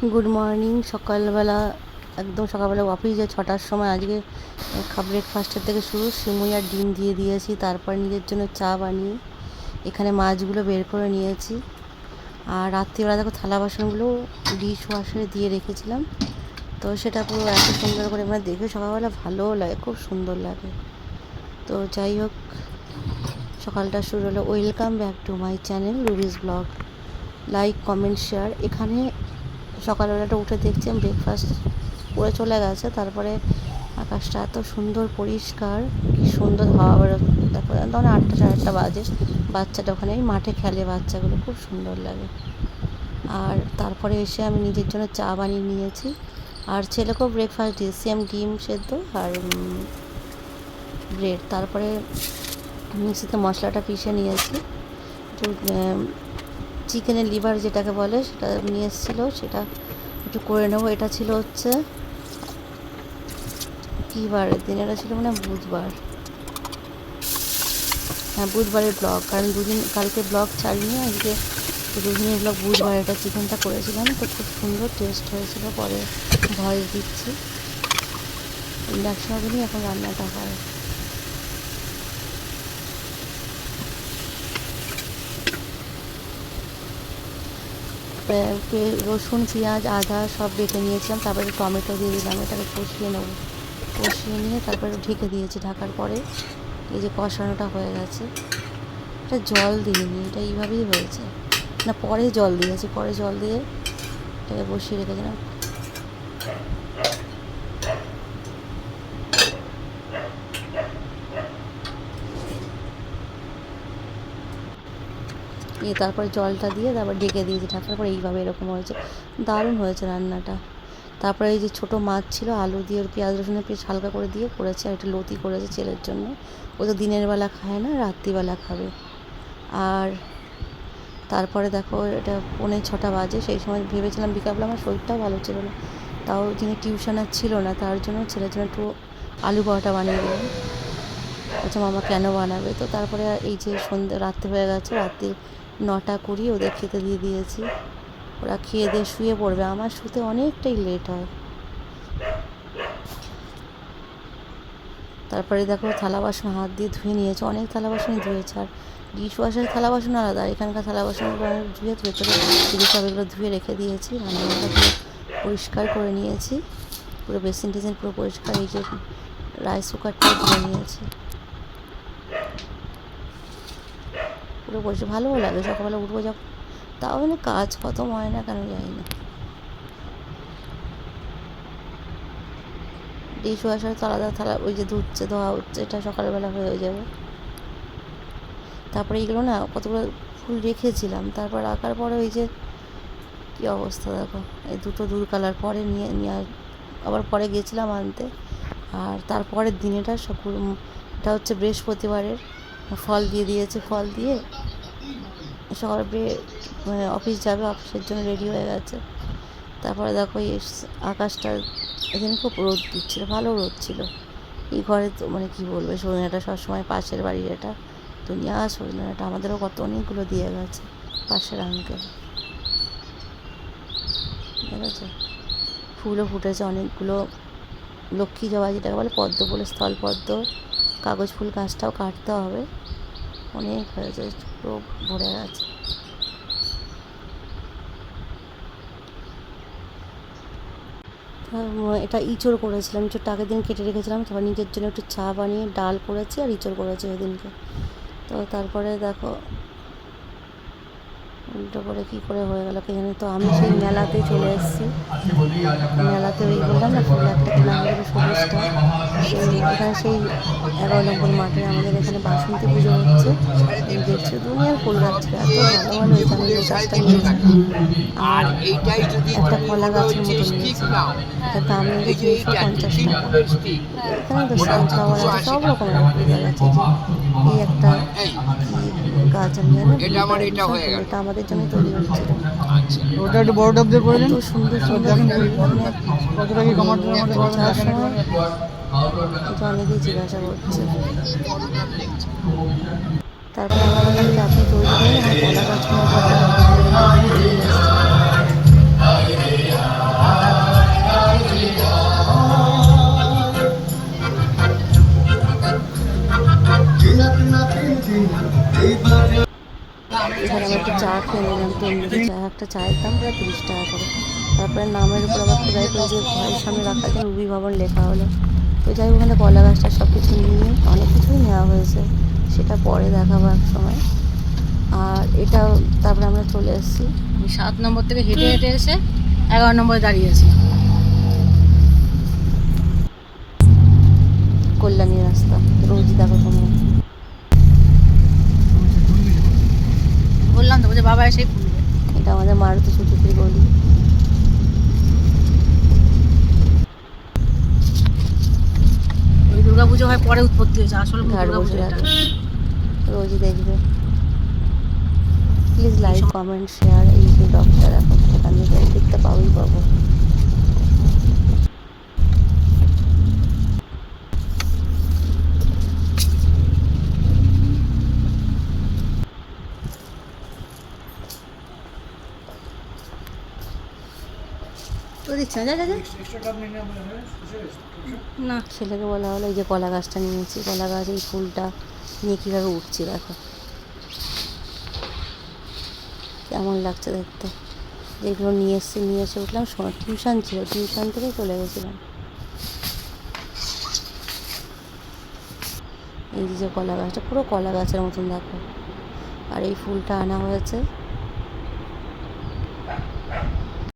Good morning. সকালবেলা একদম সকালবেলা অফিসে 6টার সময় আজকে ব্রেকফাস্টের থেকে শুরু। সিমুই আর ডিম দিয়ে দিয়েছি, তারপর নিজের জন্য চা বানিয়ে এখানে মাছগুলো বের করে নিয়েছি। আর রাত্রিবেলা দেখো থালা বাসনগুলো ডিশ ওয়াশারে দিয়ে রেখেছিলাম, তো সেটা পুরো এত সুন্দর করে মানে দেখে সকালবেলা ভালোও লাগে, খুব সুন্দর লাগে। তো যাই হোক, সকালটা শুরু হলো। Welcome back to my channel Ruby's vlog. Like, comment, share. এখানে সকালবেলাটা উঠে দেখছি ব্রেকফাস্ট করে চলে গেছে, তারপরে আকাশটা এত সুন্দর পরিষ্কার, কি সুন্দর হাওয়া বেরোচ্ছে। দেখো তখন 8টা 8:30 বাজে, বাচ্চাটা ওখানে মাঠে খেলে, বাচ্চাগুলো খুব সুন্দর লাগে। আর তারপরে এসে আমি নিজের জন্য চা বানিয়ে নিয়েছি, আর ছেলেকেও ব্রেকফাস্ট দিয়েছি, সেম ডিম সেদ্ধ আর ব্রেড। তারপরে মিক্সিতে মশলাটা পিষে নিয়েছি, একটু চিকেনের লিভার যেটাকে বলে সেটা নিয়ে এসেছিলো, সেটা একটু করে নেবো। এটা ছিল হচ্ছে কী বারের দিন, এটা ছিল মানে বুধবার, হ্যাঁ বুধবারের ব্লগ, কারণ কালকে ব্লগ ছাড়িনি, আজকে দুদিনের ব্লগ বুধবার এটা চিকেনটা করেছিলাম, তো খুব সুন্দর টেস্ট হয়েছিল। পরে ভয়েস দিচ্ছি। ইন্ডাকশন ওভেনই এখন রান্নাটা হয়। রসুন, পেঁয়াজ, আদা সব বেটে নিয়েছিলাম, তারপরে টমেটো দিয়ে দিলাম, এটাকে কষিয়ে নেবো। কষিয়ে নিয়ে তারপরে ঢেকে দিয়েছি। ঢাকার পরে এই যে কষানোটা হয়ে গেছে। এটা জল দিইনি, এটা এইভাবেই হয়েছে, না পরে জল দিয়েছি, পরে জল দিয়ে এটাকে বসিয়ে রেখেছিলাম। তারপরে জলটা দিয়ে তারপর ঢেকে দিয়েছি। ঢাকার পরে এইভাবে এরকম হয়েছে, দারুণ হয়েছে রান্নাটা। তারপরে এই যে ছোটো মাছ ছিল, আলু দিয়ে পেঁয়াজ রসুনের পেস্ট হালকা করে দিয়ে করেছে, আর একটা লতি করেছে ছেলের জন্য। ও তো দিনের বেলা খায় না, রাত্রিবেলা খাবে। আর তারপরে দেখো এটা 5:45 বাজে, সেই সময় ভেবেছিলাম বিকালবেলা, আমার শরীরটাও ভালো ছিল না, তাও যিনি টিউশন আর ছিল না, তার জন্য ছেলের জন্য একটু আলু পরোটা বানিয়ে দিলাম। আচ্ছা মামা কেন বানাবে? তো তারপরে এই যে রাত্রে হয়ে গেছে, রাত্রি 9:20 ওদের খেতে দিয়ে দিয়েছি। ওরা খেয়ে দিয়ে শুয়ে পড়বে, আমার শুতে অনেকটাই লেট হয়। তারপরে দেখো থালা বাসন হাত দিয়ে ধুয়ে নিয়েছে, অনেক থালা বাসনই ধুয়েছে। আর ডিশ ওয়াশারের থালা বাসন আলাদা, এখানকার থালা বাসনগুলো অনেক ধুয়ে ভেতরে সব এগুলো ধুয়ে রেখে দিয়েছি। রান্নাঘরটা পুরো পরিষ্কার করে নিয়েছি, পুরো বেসিন টেসিন পুরো পরিষ্কার। এই যে রাইস কুকারটাও ধুয়ে নিয়েছি, পুরো পরিষ্কার। ভালোও লাগে সকালবেলা উঠবো যখন, তাও মানে কাজ খতম হয় না কেন জানি না। ডিশ ওয়াশার তো আলাদা থালা, ওই যে ধুচ্ছে ধোয়া হচ্ছে, এটা সকালবেলা হয়ে যাবে। তারপরে এইগুলো না কতগুলো ফুল রেখেছিলাম, তারপর রাখার পরে ওই যে কী অবস্থা দেখো, এই দুটো দূর কালার পরে নিয়ে আবার পরে গেছিলাম আনতে। আর তারপরের দিন এটা এটা হচ্ছে বৃহস্পতিবারের, ফল দিয়ে দিয়েছে, ফল দিয়ে সকালে অফিস যাবে, অফিসের জন্য রেডি হয়ে গেছে। তারপরে দেখো এই আকাশটা, এখানে খুব রোদ দিচ্ছিলো, ভালো রোদ ছিল। এই ঘরে তো মানে কী বলবে, সজনাটা সবসময় পাশের বাড়ির, এটা দুনিয়া সজনাটা আমাদেরও কত অনেকগুলো দিয়ে গেছে পাশের আঙ্কেল, ঠিক আছে। ফুলও ফুটেছে অনেকগুলো, লক্ষ্মী জবা যেটাকে বলে, পদ্ম ফুলের স্থল পদ্ম, কাগজ ফুল গাছটাও কাটতে হবে, অনেক হয়েছে, পুরো ভরে গেছে। এটা ইঁচড় করেছিলাম, ইঁচড়টা আগের দিন কেটে রেখেছিলাম, তারপর নিজের জন্য একটু চা বানিয়ে ডাল করেছি আর ইঁচড় করেছি ওদিনকে। তো তারপরে দেখো উল্টো করে কী করে হয়ে গেল কে জানি। তো আমি সেই মেলাতে চলে এসেছি, মেলাতে ওই বললাম না ফুল একটা কেনা হয়ে গেলো সবুজটা, এখানে সেই 11 নম্বর মাঠে আমাদের এখানে বাসন্তী পুজো হচ্ছে। দেখছি দুনিয়ার ফুল গাছ ছিল, এত ভালো ভালো হয়েছে। আমি এই গাছটা নিয়েছি, আর একটা কলা গাছের মতো নিয়েছি, তার দাম নিয়েছে 250 টাকা। এখানে তো সানফ্লাওয়ার আছে, সব রকমের ফুল গাছ আছে। যে এই একটা গাছ আমি জানি, এটা আমাদের জন্য তৈরি হচ্ছিল। ওটা একটু বড় টপ দিয়ে করে দিন। এত সুন্দর সুন্দর ফুল, মানে কতটা কি কমার জন্য আমাদের বড় যাওয়ার দেখেন সময় এটা অনেকেই জিজ্ঞাসা করছে। তারপরে আমরা বললাম যে আপনি তৈরি করেন, আমার কলা গাছ নিয়ে চা খেয়ে নিলাম, তন্দুরি চা। একটা চায়ের দাম প্রায় 30 টাকা করে। তারপরে নামের উপর আবার খোদাই করে যে ঘরের সামনে রাখার জন্য রুবি ভবন লেখা হলো। তো যাই হোক, ওখানে কলা গাছটা সব কিছু নিয়ে অনেক কিছুই নেওয়া হয়েছে, সেটা পরে দেখাবো এক সময়। আর এটা তারপরে আমরা চলে এসেছি 7 নম্বর থেকে হেঁটে হেঁটে এসে 11 নম্বরে দাঁড়িয়েছি। কল্যাণী রাস্তা। রোজই দেখো তোমরা। বললাম তো যে বাবা এসে খুলবে। এটা আমাদের মারুতি সুজুকির গলি। এই দুর্গাপুজো হয় পরে উৎপত্তি হয়েছে, আসল ঘাট বসে দুর্গাপুজো এটা। থাকে, রোজই দেখবে। Please like, comment, share. এই যে ডগটা দেখো, এখান থেকে দেখতে পাবোই পাবো। তো দিচ্ছে না, যা না। ছেলেকে বলা হলো এই যে কলা গাছটা নিয়েছি, কলা গাছ এই ফুলটা নিয়ে কীভাবে উঠছি দেখো, কেমন লাগছে দেখতে। যেগুলো নিয়ে এসে উঠলাম। টিউশন ছিল, টিউশন থেকে চলে গেছিলাম। এই যে কলা গাছটা পুরো কলা গাছের মতন দেখো। আর এই ফুলটা আনা হয়েছে